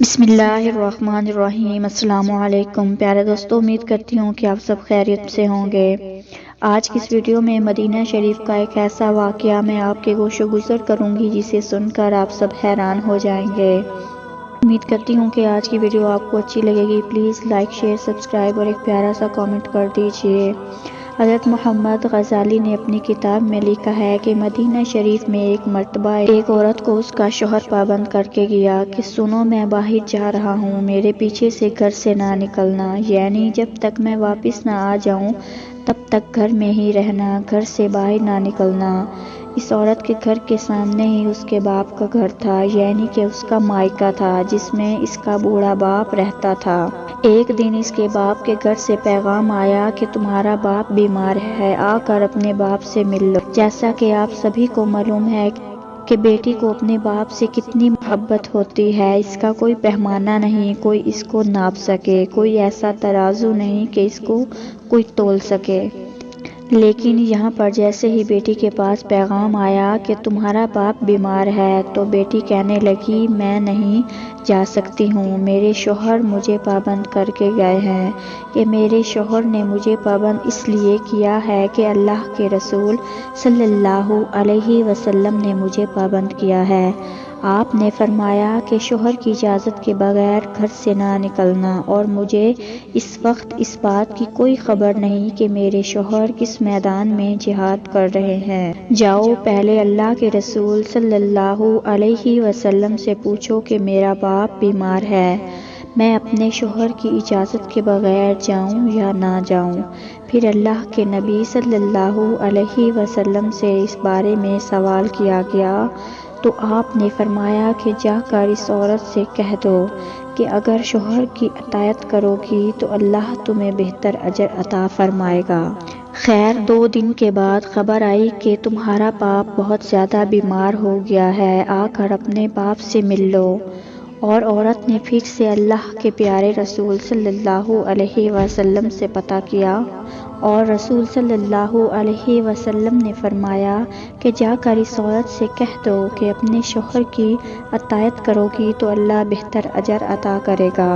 بسم اللہ الرحمن الرحیم۔ السلام علیکم پیارے دوستو، امید کرتی ہوں کہ آپ سب خیریت سے ہوں گے۔ آج کی اس ویڈیو میں مدینہ شریف کا ایک ایسا واقعہ میں آپ کے گوش و گزر کروں گی جسے سن کر آپ سب حیران ہو جائیں گے۔ امید کرتی ہوں کہ آج کی ویڈیو آپ کو اچھی لگے گی۔ پلیز لائک، شیئر، سبسکرائب اور ایک پیارا سا کامنٹ کر دیجئے۔ حضرت محمد غزالی نے اپنی کتاب میں لکھا ہے کہ مدینہ شریف میں ایک مرتبہ ایک عورت کو اس کا شوہر پابند کر کے گیا کہ سنو، میں باہر جا رہا ہوں، میرے پیچھے سے گھر سے نہ نکلنا، یعنی جب تک میں واپس نہ آ جاؤں تب تک گھر میں ہی رہنا، گھر سے باہر نہ نکلنا۔ اس عورت کے گھر کے سامنے ہی اس کے باپ کا گھر تھا، یعنی کہ اس کا مائکہ تھا جس میں اس کا بوڑھا باپ رہتا تھا۔ ایک دن اس کے باپ کے گھر سے پیغام آیا کہ تمہارا باپ بیمار ہے، آ کر اپنے باپ سے مل لو۔ جیسا کہ آپ سبھی کو معلوم ہے کہ بیٹی کو اپنے باپ سے کتنی محبت ہوتی ہے، اس کا کوئی پیمانہ نہیں، کوئی اس کو ناپ سکے، کوئی ایسا ترازو نہیں کہ اس کو کوئی تول سکے۔ لیکن یہاں پر جیسے ہی بیٹی کے پاس پیغام آیا کہ تمہارا باپ بیمار ہے تو بیٹی کہنے لگی میں نہیں جا سکتی ہوں، میرے شوہر مجھے پابند کر کے گئے ہیں۔ کہ میرے شوہر نے مجھے پابند اس لیے کیا ہے کہ اللہ کے رسول صلی اللہ علیہ وسلم نے مجھے پابند کیا ہے۔ آپ نے فرمایا کہ شوہر کی اجازت کے بغیر گھر سے نہ نکلنا، اور مجھے اس وقت اس بات کی کوئی خبر نہیں کہ میرے شوہر کس میدان میں جہاد کر رہے ہیں۔ جاؤ، پہلے اللہ کے رسول صلی اللہ علیہ وسلم سے پوچھو کہ میرا باپ بیمار ہے، میں اپنے شوہر کی اجازت کے بغیر جاؤں یا نہ جاؤں۔ پھر اللہ کے نبی صلی اللہ علیہ وسلم سے اس بارے میں سوال کیا گیا تو آپ نے فرمایا کہ جا کر اس عورت سے کہہ دو کہ اگر شوہر کی اطاعت کرو گی تو اللہ تمہیں بہتر اجر عطا فرمائے گا۔ خیر 2 دن کے بعد خبر آئی کہ تمہارا باپ بہت زیادہ بیمار ہو گیا ہے، آ کر اپنے باپ سے مل لو۔ اور عورت نے پھر سے اللہ کے پیارے رسول صلی اللہ علیہ وسلم سے پتہ کیا، اور رسول صلی اللہ علیہ وسلم نے فرمایا کہ جا کر اس عورت سے کہہ دو کہ اپنے شوہر کی اطاعت کرو گی تو اللہ بہتر اجر عطا کرے گا۔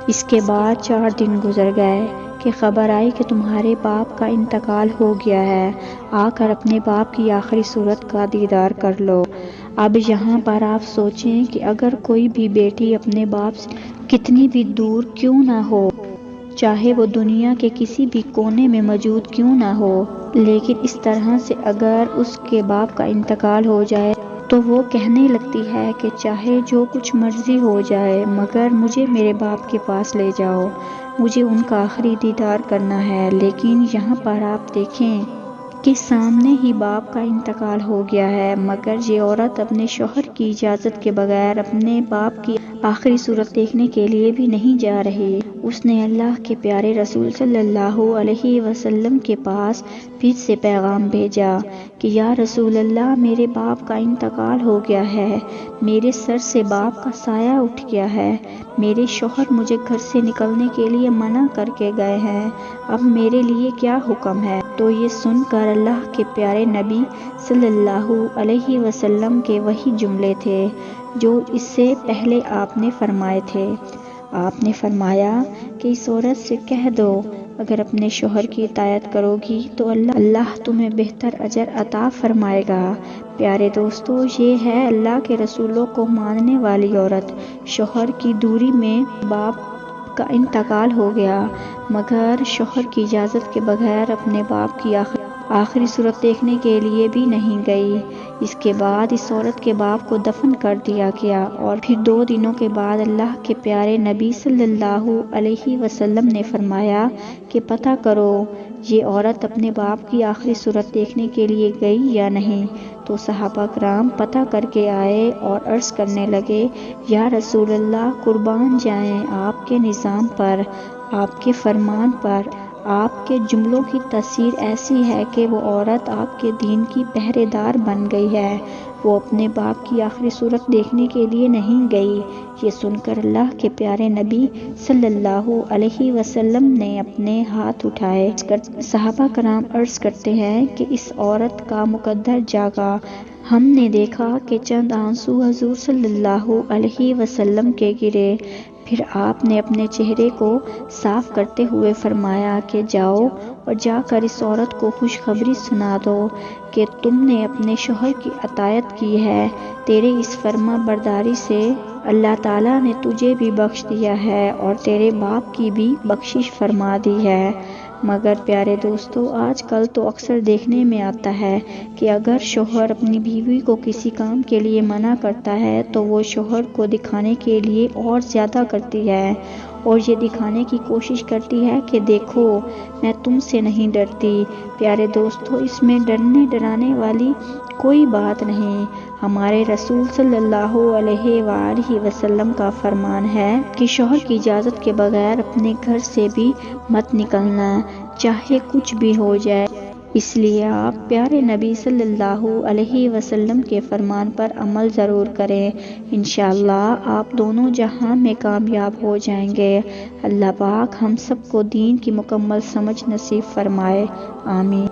اس کے بعد 4 دن گزر گئے کہ خبر آئی کہ تمہارے باپ کا انتقال ہو گیا ہے، آ کر اپنے باپ کی آخری صورت کا دیدار کر لو۔ اب یہاں پر آپ سوچیں کہ اگر کوئی بھی بیٹی اپنے باپ سے کتنی بھی دور کیوں نہ ہو، چاہے وہ دنیا کے کسی بھی کونے میں موجود کیوں نہ ہو، لیکن اس طرح سے اگر اس کے باپ کا انتقال ہو جائے تو وہ کہنے لگتی ہے کہ چاہے جو کچھ مرضی ہو جائے مگر مجھے میرے باپ کے پاس لے جاؤ، مجھے ان کا آخری دیدار کرنا ہے۔ لیکن یہاں پر آپ دیکھیں کہ سامنے ہی باپ کا انتقال ہو گیا ہے، مگر یہ عورت اپنے شوہر کی اجازت کے بغیر اپنے باپ کی آخری صورت دیکھنے کے لیے بھی نہیں جا رہی۔ اس نے اللہ کے پیارے رسول صلی اللہ علیہ وسلم کے پاس پھر سے پیغام بھیجا کہ یا رسول اللہ، میرے باپ کا انتقال ہو گیا ہے، میرے سر سے باپ کا سایہ اٹھ گیا ہے، میرے شوہر مجھے گھر سے نکلنے کے لیے منع کر کے گئے ہیں، اب میرے لیے کیا حکم ہے؟ تو یہ سن کر اللہ کے پیارے نبی صلی اللہ علیہ وسلم کے وہی جملے تھے جو اس سے پہلے آپ نے فرمائے تھے۔ آپ نے فرمایا کہ اس عورت سے کہہ دو اگر اپنے شوہر کی اطاعت کرو گی تو اللہ تمہیں بہتر اجر عطا فرمائے گا۔ پیارے دوستو، یہ ہے اللہ کے رسولوں کو ماننے والی عورت۔ شوہر کی دوری میں باپ کا انتقال ہو گیا مگر شوہر کی اجازت کے بغیر اپنے باپ کی آخری صورت دیکھنے کے لیے بھی نہیں گئی۔ اس کے بعد اس عورت کے باپ کو دفن کر دیا گیا، اور پھر 2 دنوں کے بعد اللہ کے پیارے نبی صلی اللہ علیہ وسلم نے فرمایا کہ پتہ کرو یہ عورت اپنے باپ کی آخری صورت دیکھنے کے لیے گئی یا نہیں۔ تو صحابہ کرام پتہ کر کے آئے اور عرض کرنے لگے یا رسول اللہ، قربان جائیں آپ کے نظام پر، آپ کے فرمان پر، آپ کے جملوں کی تاثیر ایسی ہے کہ وہ عورت آپ کے دین کی پہرے دار بن گئی ہے، وہ اپنے باپ کی آخری صورت دیکھنے کے لیے نہیں گئی۔ یہ سن کر اللہ کے پیارے نبی صلی اللہ علیہ وسلم نے اپنے ہاتھ اٹھائے۔ صحابہ کرام عرض کرتے ہیں کہ اس عورت کا مقدر جاگا۔ ہم نے دیکھا کہ چند آنسو حضور صلی اللہ علیہ وسلم کے گرے۔ پھر آپ نے اپنے چہرے کو صاف کرتے ہوئے فرمایا کہ جاؤ اور جا کر اس عورت کو خوشخبری سنا دو کہ تم نے اپنے شوہر کی اطاعت کی ہے۔ تیرے اس فرما برداری سے اللہ تعالیٰ نے تجھے بھی بخش دیا ہے اور تیرے باپ کی بھی بخشش فرما دی ہے۔ مگر پیارے دوستو، آج کل تو اکثر دیکھنے میں آتا ہے کہ اگر شوہر اپنی بیوی کو کسی کام کے لیے منع کرتا ہے تو وہ شوہر کو دکھانے کے لیے اور زیادہ کرتی ہے اور یہ دکھانے کی کوشش کرتی ہے کہ دیکھو میں تم سے نہیں ڈرتی۔ پیارے دوستو، اس میں ڈرانے والی کوئی بات نہیں۔ ہمارے رسول صلی اللہ علیہ وآلہ وسلم کا فرمان ہے کہ شوہر کی اجازت کے بغیر اپنے گھر سے بھی مت نکلنا، چاہے کچھ بھی ہو جائے۔ اس لیے آپ پیارے نبی صلی اللہ علیہ وسلم کے فرمان پر عمل ضرور کریں۔ انشاءاللہ آپ دونوں جہاں میں کامیاب ہو جائیں گے۔ اللہ پاک ہم سب کو دین کی مکمل سمجھ نصیب فرمائے، آمین۔